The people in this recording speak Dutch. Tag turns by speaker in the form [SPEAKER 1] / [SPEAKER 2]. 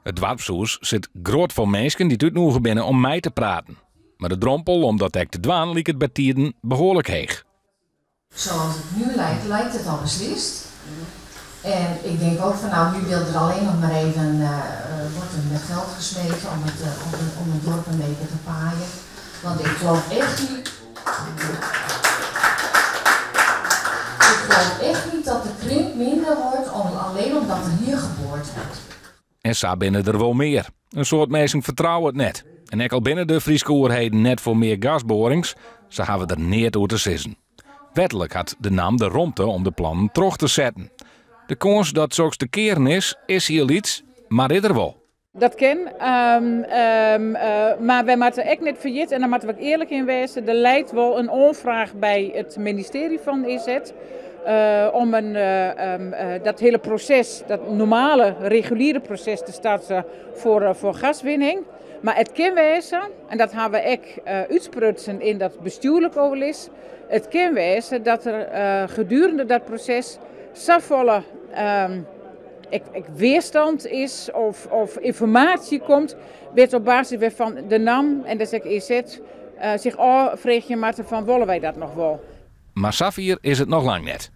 [SPEAKER 1] Het dorpshuis zit groot voor mensen die uit Noegen binnen om mij te praten. Maar de drompel om dat hek te dwaan liep het bij tijden behoorlijk heeg.
[SPEAKER 2] Zoals het nu lijkt het al beslist. En ik denk ook van nou, nu wil er alleen nog maar even wordt er met geld gesmeten om het dorp een beetje te paaien. Want ik geloof echt niet dat de krimp minder wordt alleen omdat er hier geboord wordt.
[SPEAKER 1] En zo binnen er wel meer. Een soort mensen vertrouwen het net. En ook al binnen de Friese oerheden net voor meer gasborings, ze hebben er neer over te sissen. Wettelijk had de naam de romte om de plannen terug te zetten. De kans dat zulks te keren is heel iets, maar is er wel.
[SPEAKER 3] Dat kan, maar wij moeten echt niet vergeten, en daar moeten we ook eerlijk in wezen, er leidt wel een aanvraag bij het ministerie van EZ om dat hele proces, dat normale, reguliere proces te starten voor gaswinning. Maar het kan wezen, en dat hebben we ook uitsprutsen in dat bestuurlijk overleg, het kan wezen dat er gedurende dat proces zoveel weerstand is of informatie komt, werd op basis van de NAM en de EZ zich afvragen van willen wij dat nog wel.
[SPEAKER 1] Maar Safir is het nog lang net.